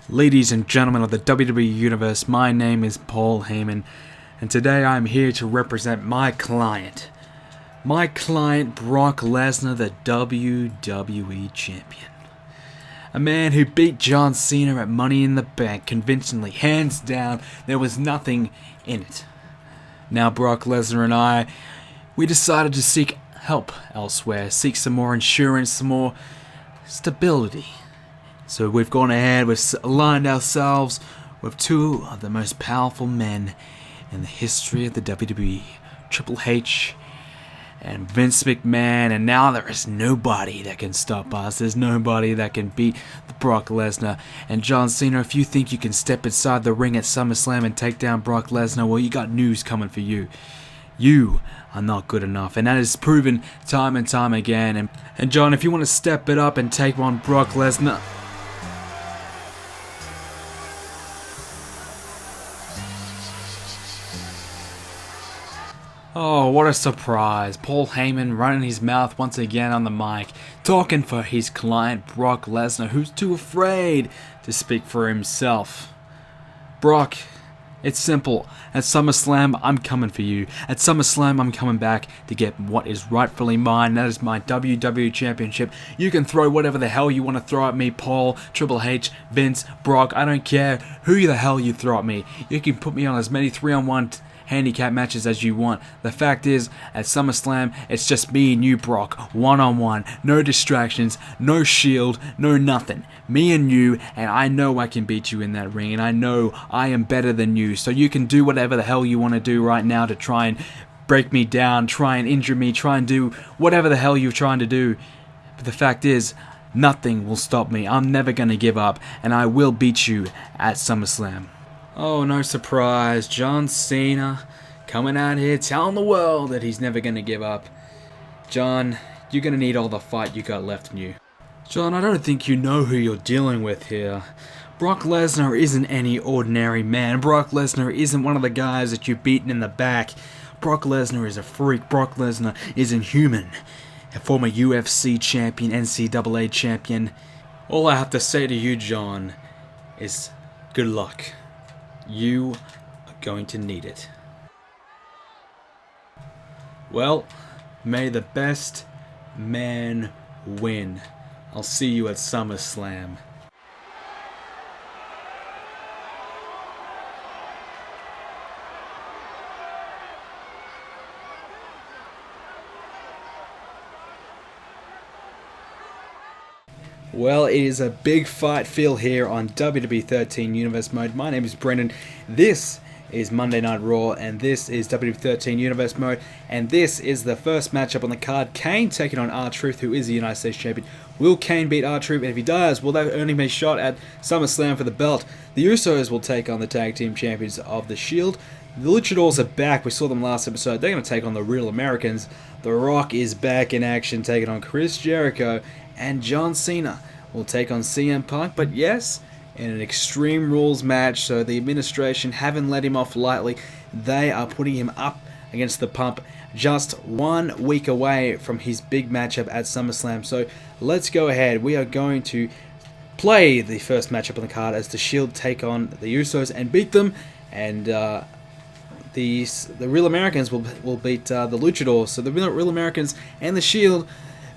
Ladies and gentlemen of the WWE Universe, my name is Paul Heyman, and today I'm here to represent my client. My client, Brock Lesnar, the WWE Champion. A man who beat John Cena at Money in the Bank convincingly, hands down, there was nothing in it. Now Brock Lesnar and we decided to seek help elsewhere, seek some more insurance, some more stability. So we've gone ahead, we've aligned ourselves with two of the most powerful men in the history of the WWE, Triple H and Vince McMahon, and now there is nobody that can stop us. There's nobody that can beat Brock Lesnar and John Cena. If you think you can step inside the ring at Summerslam and take down Brock Lesnar, well, you got news coming for you. You are not good enough, and that is proven time and time again. And John, if you want to step it up and take on Brock Lesnar, oh, what a surprise. Paul Heyman running his mouth once again on the mic, talking for his client Brock Lesnar, who's too afraid to speak for himself. Brock, it's simple. At SummerSlam, I'm coming for you. At SummerSlam, I'm coming back to get what is rightfully mine. That is my WWE Championship. You can throw whatever the hell you want to throw at me, Paul, Triple H, Vince, Brock. I don't care who the hell you throw at me. You can put me on as many 3-on-1 handicap matches as you want. The fact is, at SummerSlam, it's just me and you, Brock, one-on-one, no distractions, no shield, no nothing. Me and you, and I know I can beat you in that ring, and I know I am better than you, so you can do whatever the hell you want to do right now to try and break me down, try and injure me, try and do whatever the hell you're trying to do. But the fact is, nothing will stop me. I'm never going to give up, and I will beat you at SummerSlam. Oh, no surprise, John Cena coming out here telling the world that he's never going to give up. John, you're going to need all the fight you got left in you. John, I don't think you know who you're dealing with here. Brock Lesnar isn't any ordinary man. Brock Lesnar isn't one of the guys that you've beaten in the back. Brock Lesnar is a freak. Brock Lesnar is inhuman. A former UFC champion, NCAA champion. All I have to say to you, John, is good luck. You are going to need it. Well, may the best man win. I'll see you at SummerSlam. Well, it is a big fight feel here on WWE 13 Universe Mode. My name is Brendan. This is Monday Night Raw, and this is WWE 13 Universe Mode, and this is the first matchup on the card. Kane taking on R-Truth, who is the United States Champion. Will Kane beat R-Truth? And if he does, will that earn him a shot at SummerSlam for the belt? The Usos will take on the Tag Team Champions of The Shield. The Luchadors are back. We saw them last episode. They're going to take on the Real Americans. The Rock is back in action, taking on Chris Jericho. And John Cena will take on CM Punk. But yes, in an Extreme Rules match, so the administration haven't let him off lightly. They are putting him up against the pump just 1 week away from his big matchup at SummerSlam. So let's go ahead. We are going to play the first matchup on the card as the Shield take on the Usos and beat them. And the Real Americans will beat the Luchadors. So the Real Americans and the Shield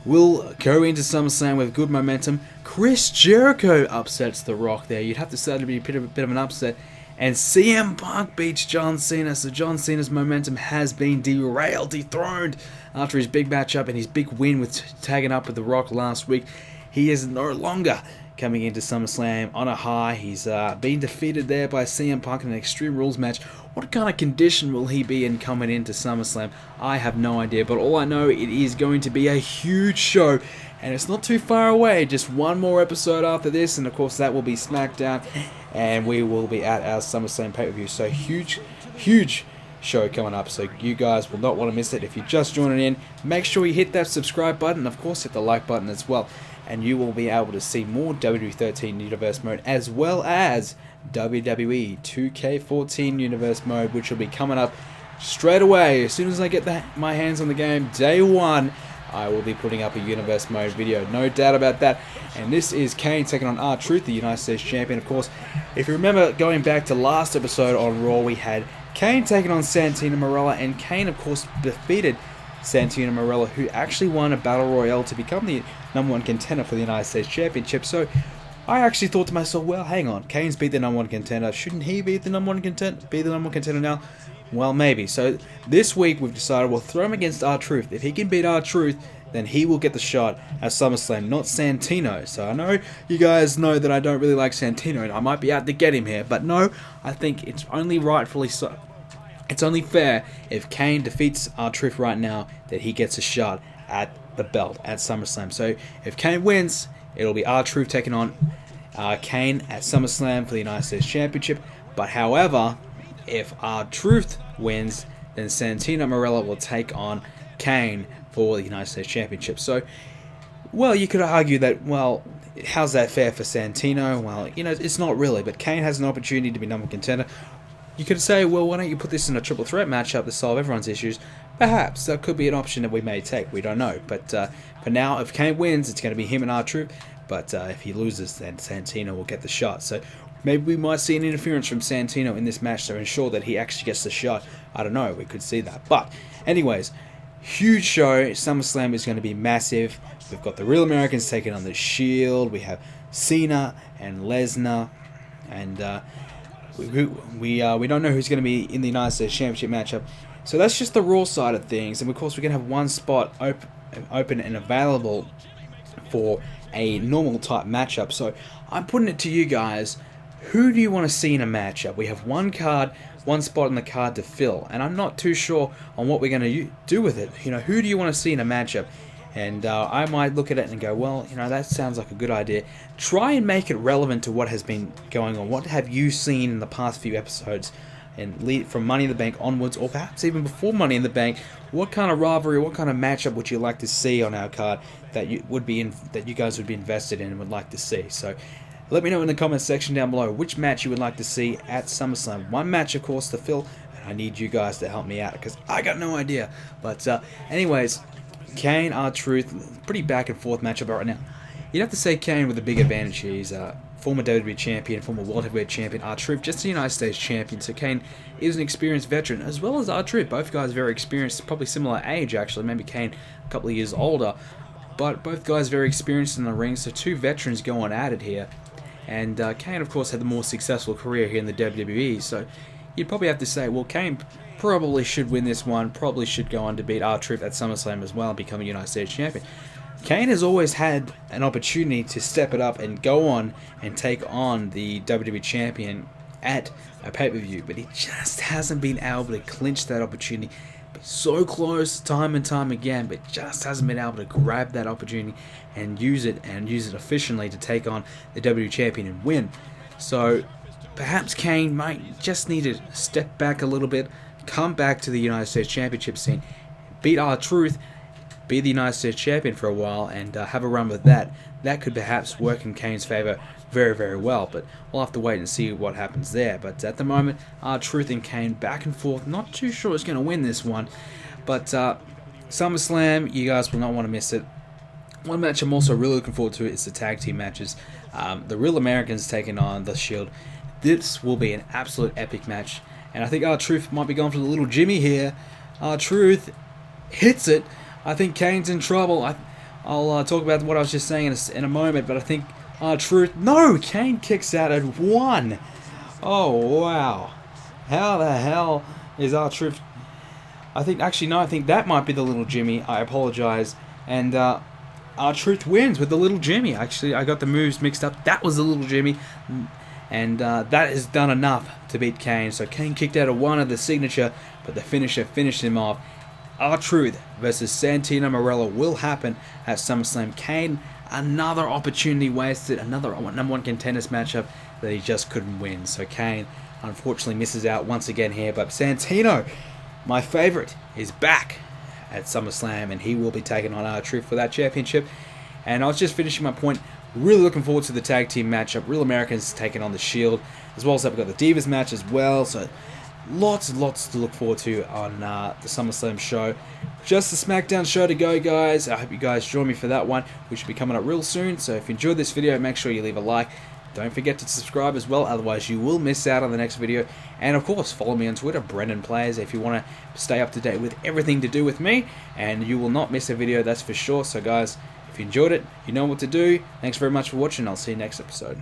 will go into SummerSlam with good momentum. Chris Jericho upsets The Rock there. You'd have to say it to be a bit of an upset. And CM Punk beats John Cena. So John Cena's momentum has been dethroned after his big matchup and his big win with tagging up with The Rock last week. He is no longer coming into SummerSlam on a high. He's been defeated there by CM Punk in an Extreme Rules match. What kind of condition will he be in coming into SummerSlam? I have no idea, but all I know, it is going to be a huge show, and it's not too far away. Just one more episode after this, and of course that will be SmackDown, and we will be at our SummerSlam pay-per-view. So huge show coming up, so you guys will not want to miss it. If you're just joining in, make sure you hit that subscribe button, of course hit the like button as well, and you will be able to see more WWE 13 Universe Mode as well as WWE 2K14 Universe Mode, which will be coming up straight away as soon as I get my hands on the game. Day one, I will be putting up a Universe Mode video, no doubt about that. And this is Kane taking on R-Truth, the United States Champion. Of course, if you remember going back to last episode on Raw, we had Kane taking on Santino Marella, and Kane, of course, defeated Santino Marella, who actually won a Battle Royale to become the #1 contender for the United States Championship. So I actually thought to myself, well, hang on, Kane's beat the #1 contender. Shouldn't he be the #1 contender now? Well, maybe. So this week we've decided we'll throw him against R-Truth. If he can beat R-Truth, then he will get the shot at SummerSlam, not Santino. So I know you guys know that I don't really like Santino, and I might be out to get him here. But no, I think it's only rightfully so. It's only fair if Kane defeats R-Truth right now that he gets a shot at the belt at SummerSlam. So if Kane wins, it'll be R-Truth taking on Kane at SummerSlam for the United States Championship. But however, if R-Truth wins, then Santino Marella will take on Kane for the United States Championship. So, well, you could argue that, well, how's that fair for Santino? Well, you know, it's not really, but Kane has an opportunity to be #1 contender. You could say, well, why don't you put this in a triple threat matchup to solve everyone's issues? Perhaps. That could be an option that we may take. We don't know. But for now, if Kane wins, it's going to be him and R-Truth. But if he loses, then Santino will get the shot. So maybe we might see an interference from Santino in this match to ensure that he actually gets the shot. I don't know. We could see that. But anyways, huge show. SummerSlam is going to be massive. We've got the Real Americans taking on the Shield. We have Cena and Lesnar. And we don't know who's going to be in the United States Championship matchup. So that's just the Raw side of things. And of course, we're going to have one spot open and available for a normal type matchup. So I'm putting it to you guys. Who do you want to see in a matchup? We have one spot on the card to fill, and I'm not too sure on what we're going to do with it. You know, who do you want to see in a matchup? And I might look at it and go, well, you know, that sounds like a good idea. Try and make it relevant to what has been going on. What have you seen in the past few episodes, and from Money in the Bank onwards, or perhaps even before Money in the Bank? What kind of rivalry, what kind of matchup would you like to see on our card that you guys would be invested in and would like to see? So let me know in the comments section down below which match you would like to see at SummerSlam. One match, of course, to fill, and I need you guys to help me out because I got no idea. But anyways, Kane, R-Truth, pretty back and forth matchup right now. You'd have to say Kane with a big advantage here. He's a former WWE champion, former World Heavyweight champion. R-Truth just a United States champion. So Kane is an experienced veteran, as well as R-Truth. Both guys very experienced, probably similar age actually. Maybe Kane a couple of years older, but both guys very experienced in the ring. So two veterans going at it here. And Kane, of course, had the more successful career here in the WWE. So you'd probably have to say, well, Kane probably should win this one. Probably should go on to beat R-Truth at SummerSlam as well and become a United States champion. Kane has always had an opportunity to step it up and go on and take on the WWE champion at a pay-per-view, but he just hasn't been able to clinch that opportunity. But so close time and time again, but just hasn't been able to grab that opportunity and use it efficiently to take on the WWE champion and win. So perhaps Kane might just need to step back a little bit, come back to the United States Championship scene, beat R-Truth, be the United States champion for a while, and have a run with that. That could perhaps work in Kane's favor very, very well, but we'll have to wait and see what happens there. But at the moment, R-Truth and Kane back and forth. Not too sure who's going to win this one, but SummerSlam, you guys will not want to miss it. One match I'm also really looking forward to is the tag team matches. The Real Americans taking on the Shield. This will be an absolute epic match, and I think R-Truth might be going for the little Jimmy here. R-Truth hits it. I think Kane's in trouble. I'll talk about what I was just saying in a moment, but I think R-Truth... No! Kane kicks out at 1. Oh, wow. How the hell is R-Truth... I think that might be the little Jimmy. I apologize. And R-Truth wins with the little Jimmy. Actually, I got the moves mixed up. That was the little Jimmy. And that has done enough to beat Kane. So Kane kicked out at 1 of the signature, but the finisher finished him off. R-Truth versus Santino Marella will happen at SummerSlam. Kane, another opportunity wasted, another #1 contenders matchup that he just couldn't win. So Kane unfortunately misses out once again here. But Santino, my favorite, is back at SummerSlam, and he will be taking on R-Truth for that championship. And I was just finishing my point. Really looking forward to the tag team matchup. Real Americans taking on the Shield, as well as I've got the Divas match as well. So lots and lots to look forward to on the SummerSlam show. Just the SmackDown show to go, guys. I hope you guys join me for that one, which will be coming up real soon. So if you enjoyed this video, make sure you leave a like. Don't forget to subscribe as well, otherwise you will miss out on the next video. And of course, follow me on Twitter, BrendenPlayz, if you want to stay up to date with everything to do with me. And you will not miss a video, that's for sure. So guys, if you enjoyed it, you know what to do. Thanks very much for watching. I'll see you next episode.